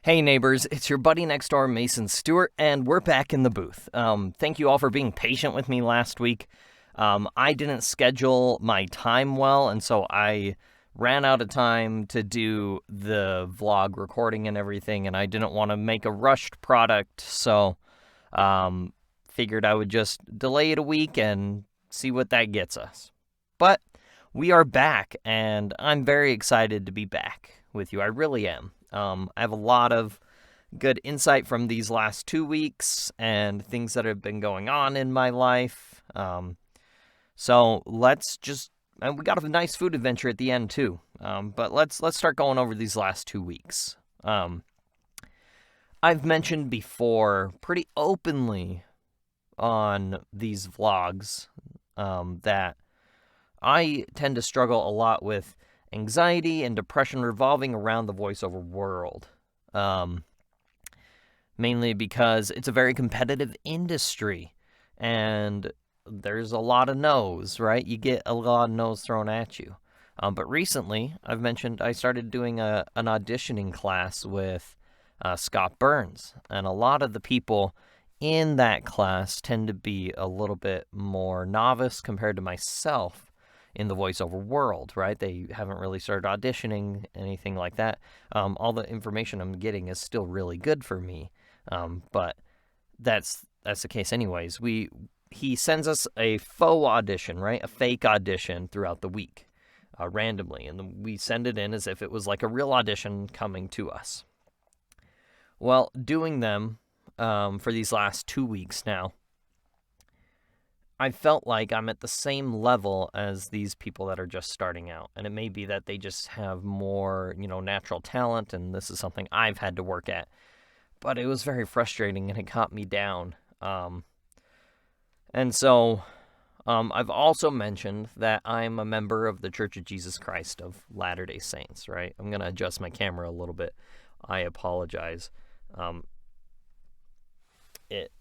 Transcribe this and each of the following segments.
Hey neighbors, it's your buddy next door, Mason Stewart, and we're back in the booth. Thank you all for being patient with me last week. I didn't schedule my time well, and so I ran out of time to do the vlog recording and everything, and I didn't want to make a rushed product, so figured I would just delay it a week and see what that gets us. But we are back, and I'm very excited to be back with you. I really am. I have a lot of good insight from these last 2 weeks and things that have been going on in my life. So let's just, and we got a nice food adventure at the end too. But let's start going over these last 2 weeks. I've mentioned before pretty openly on these vlogs that I tend to struggle a lot with anxiety and depression revolving around the voiceover world. Mainly because it's a very competitive industry and there's a lot of no's, right? You get a lot of no's thrown at you. But recently, I've mentioned I started doing an auditioning class with Scott Burns, and a lot of the people in that class tend to be a little bit more novice compared to myself in the voiceover world, right? They haven't really started auditioning, anything like that. All the information I'm getting is still really good for me, but that's the case anyways. He sends us a faux audition, right? A fake audition throughout the week, randomly, and we send it in as if it was like a real audition coming to us. Well, doing them for these last 2 weeks now, I felt like I'm at the same level as these people that are just starting out. And it may be that they just have more, natural talent, and this is something I've had to work at. But it was very frustrating, and it got me down. And so I've also mentioned that I'm a member of the Church of Jesus Christ of Latter-day Saints, right? I'm going to adjust my camera a little bit. I apologize. It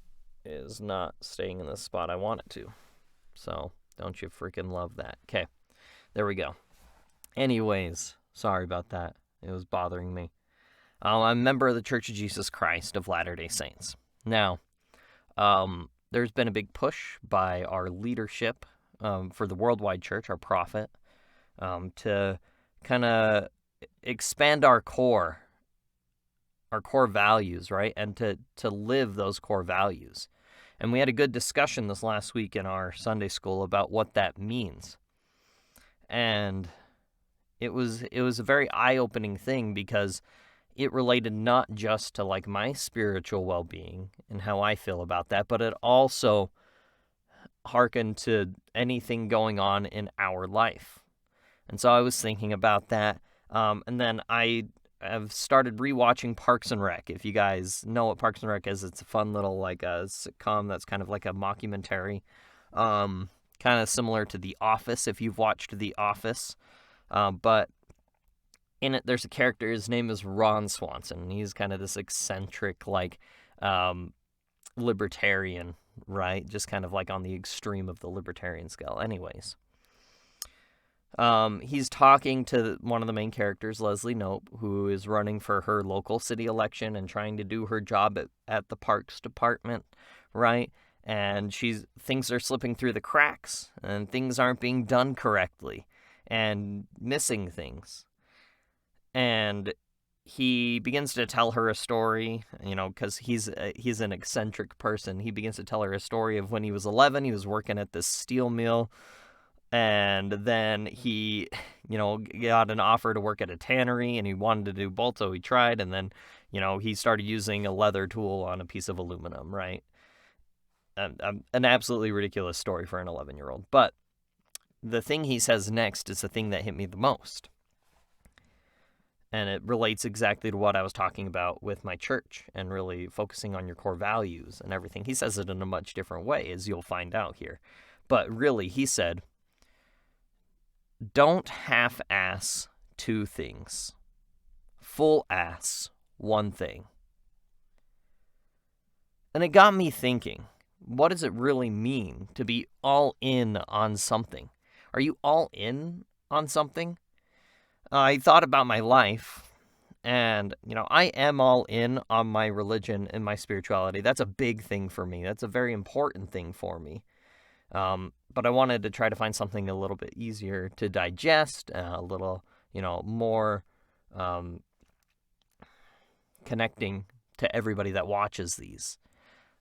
is not staying in the spot I want it to. So, don't you freaking love that. Okay, there we go. Anyways, sorry about that. It was bothering me. I'm a member of the Church of Jesus Christ of Latter-day Saints. Now, there's been a big push by our leadership for the worldwide church, our prophet, to kind of expand our core values, right? And to live those core values. And we had a good discussion this last week in our Sunday school about what that means. And it was a very eye-opening thing because it related not just to like my spiritual well-being and how I feel about that, but it also hearkened to anything going on in our life. And so I was thinking about that. And then I've started rewatching Parks and Rec. If you guys know what Parks and Rec is, it's a fun little like a sitcom that's kind of like a mockumentary, kind of similar to The Office if you've watched The Office. But in it, there's a character. His name is Ron Swanson. He's kind of this eccentric, like libertarian, right? Just kind of like on the extreme of the libertarian scale. Anyways. He's talking to one of the main characters, Leslie Knope, who is running for her local city election and trying to do her job at the Parks Department, right? And things are slipping through the cracks, and things aren't being done correctly, and missing things. And he begins to tell her a story, because he's an eccentric person. He begins to tell her a story of when he was 11, he was working at this steel mill. And then he, got an offer to work at a tannery, and he wanted to do both, so he tried. And then, he started using a leather tool on a piece of aluminum, right? An absolutely ridiculous story for an 11-year-old. But the thing he says next is the thing that hit me the most. And it relates exactly to what I was talking about with my church and really focusing on your core values and everything. He says it in a much different way, as you'll find out here. But really, he said, don't half-ass two things. Full-ass one thing. And it got me thinking, what does it really mean to be all in on something? Are you all in on something? I thought about my life, And, I am all in on my religion and my spirituality. That's a big thing for me. That's a very important thing for me. But I wanted to try to find something a little bit easier to digest, a little, more connecting to everybody that watches these.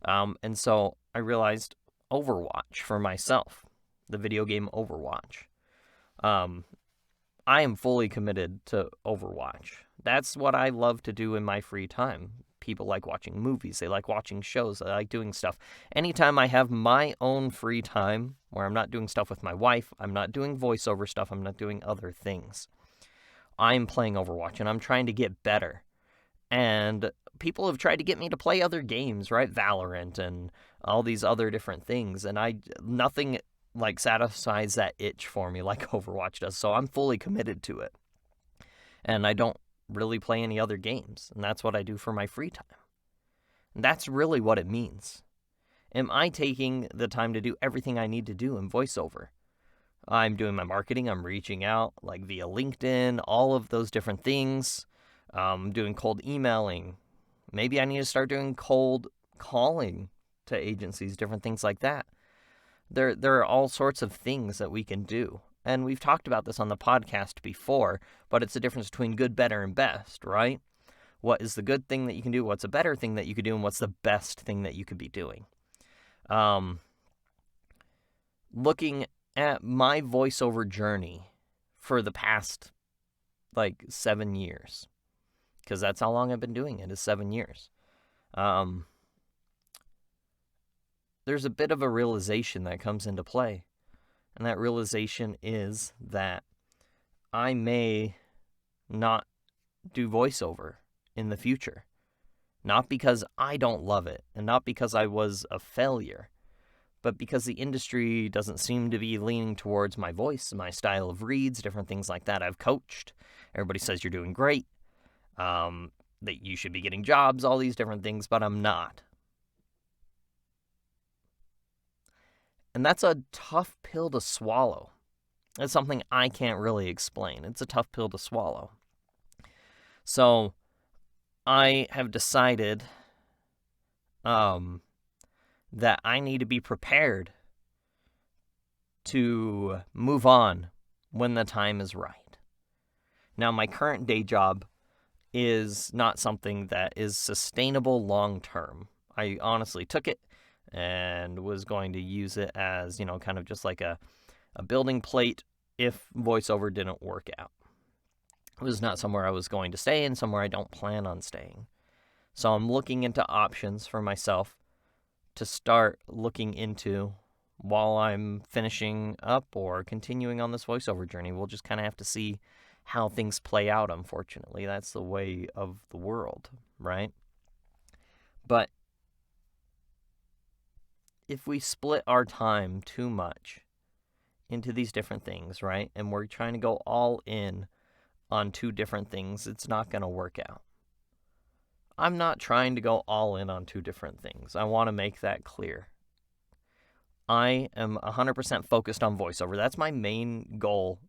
And so I realized Overwatch for myself, the video game Overwatch. I am fully committed to Overwatch. That's what I love to do in my free time. People like watching movies. They like watching shows. They like doing stuff. Anytime I have my own free time where I'm not doing stuff with my wife, I'm not doing voiceover stuff, I'm not doing other things, I'm playing Overwatch, and I'm trying to get better. And people have tried to get me to play other games, right? Valorant and all these other different things. And nothing satisfies that itch for me like Overwatch does. So I'm fully committed to it. And I don't really play any other games. And that's what I do for my free time. And that's really what it means. Am I taking the time to do everything I need to do in voiceover? I'm doing my marketing. I'm reaching out via LinkedIn, all of those different things. Doing cold emailing. Maybe I need to start doing cold calling to agencies, different things like that. There are all sorts of things that we can do. And we've talked about this on the podcast before, but it's the difference between good, better, and best, right? What is the good thing that you can do? What's a better thing that you could do? And what's the best thing that you could be doing? Looking at my voiceover journey for the past 7 years, because that's how long I've been doing it, is 7 years. There's a bit of a realization that comes into play. And that realization is that I may not do voiceover in the future. Not because I don't love it, and not because I was a failure, but because the industry doesn't seem to be leaning towards my voice, my style of reads, different things like that. I've coached. Everybody says you're doing great. That you should be getting jobs, all these different things, but I'm not. And that's a tough pill to swallow. It's something I can't really explain. It's a tough pill to swallow. So I have decided that I need to be prepared to move on when the time is right. Now, my current day job is not something that is sustainable long term. I honestly took it and was going to use it as, kind of just like a building plate if voiceover didn't work out. It was not somewhere I was going to stay and somewhere I don't plan on staying. So I'm looking into options for myself to start looking into while I'm finishing up or continuing on this voiceover journey. We'll just kind of have to see how things play out, unfortunately. That's the way of the world, right? But if we split our time too much into these different things, right, and we're trying to go all in on two different things, it's not going to work out. I'm not trying to go all in on two different things. I want to make that clear. I am 100% focused on voiceover. That's my main goal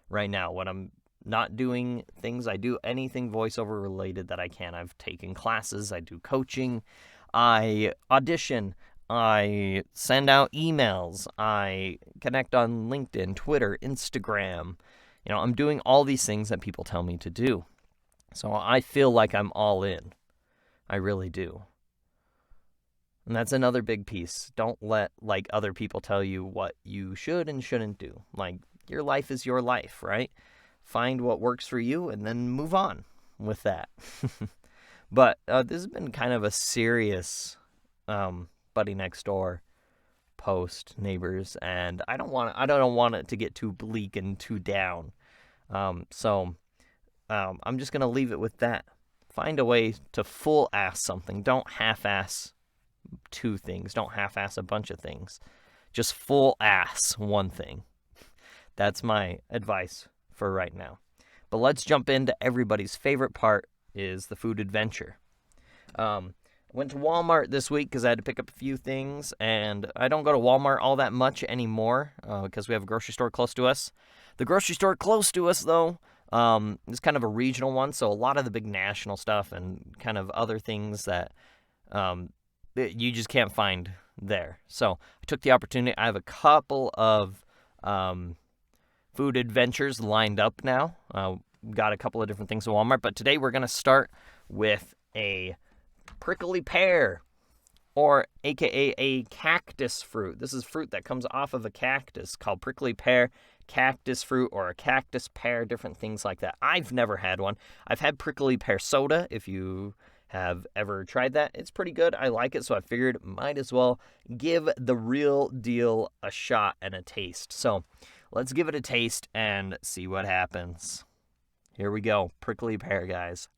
right now. When I'm not doing things, I do anything voiceover related that I can. I've taken classes, I do coaching, I audition, I send out emails, I connect on LinkedIn, Twitter, Instagram. I'm doing all these things that people tell me to do. So I feel like I'm all in. I really do. And that's another big piece. Don't let other people tell you what you should and shouldn't do. Your life is your life, right? Find what works for you and then move on with that. But this has been kind of a serious Buddy Next Door post, neighbors, and I don't want it to get too bleak and too down. So I'm just gonna leave it with that. Find a way to full-ass something. Don't half-ass two things. Don't half-ass a bunch of things. Just full-ass one thing. That's my advice for right now. But let's jump into everybody's favorite part, is the food adventure. Went to Walmart this week because I had to pick up a few things, and I don't go to Walmart all that much anymore because we have a grocery store close to us. The grocery store close to us, though, It's kind of a regional one, so a lot of the big national stuff and kind of other things that that you just can't find there. So I took the opportunity. I have a couple of food adventures lined up now. Got a couple of different things at Walmart, but today we're going to start with a prickly pear, or aka a cactus fruit. This is fruit that comes off of a cactus called prickly pear, cactus fruit, or a cactus pear, different things like that. I've never had one. I've had prickly pear soda. If you have ever tried that, it's pretty good. I like it, so I figured might as well give the real deal a shot and a taste. So let's give it a taste and see what happens. Here we go. Prickly pear, guys.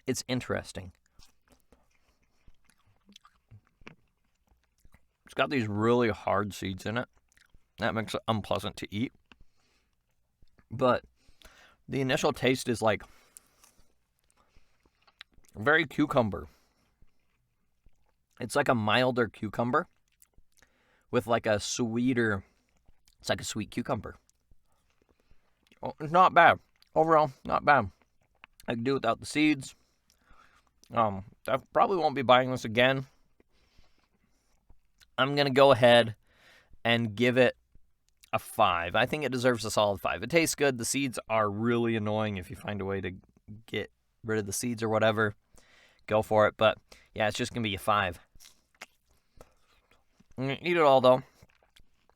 It's interesting. It's got these really hard seeds in it. That makes it unpleasant to eat. But the initial taste is like very cucumber. It's like a milder cucumber with like a sweeter, it's like a sweet cucumber. Oh, it's not bad. Overall, not bad. I can do without the seeds. I probably won't be buying this again. I'm going to go ahead and give it a 5. I think it deserves a solid 5. It tastes good. The seeds are really annoying. If you find a way to get rid of the seeds or whatever, go for it. But yeah, it's just going to be a 5. I'm going to eat it all, though,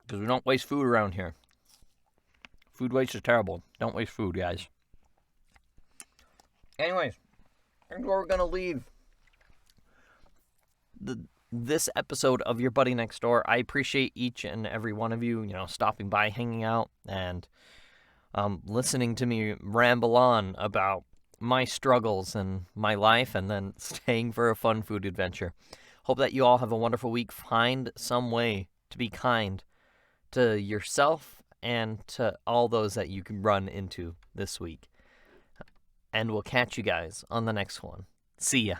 because we don't waste food around here. Food waste is terrible. Don't waste food, guys. Anyways, here's where we're going to leave this episode of Your Buddy Next Door. I appreciate each and every one of you, stopping by, hanging out, and listening to me ramble on about my struggles and my life, and then staying for a fun food adventure. Hope that you all have a wonderful week. Find some way to be kind to yourself and to all those that you can run into this week. And we'll catch you guys on the next one. See ya.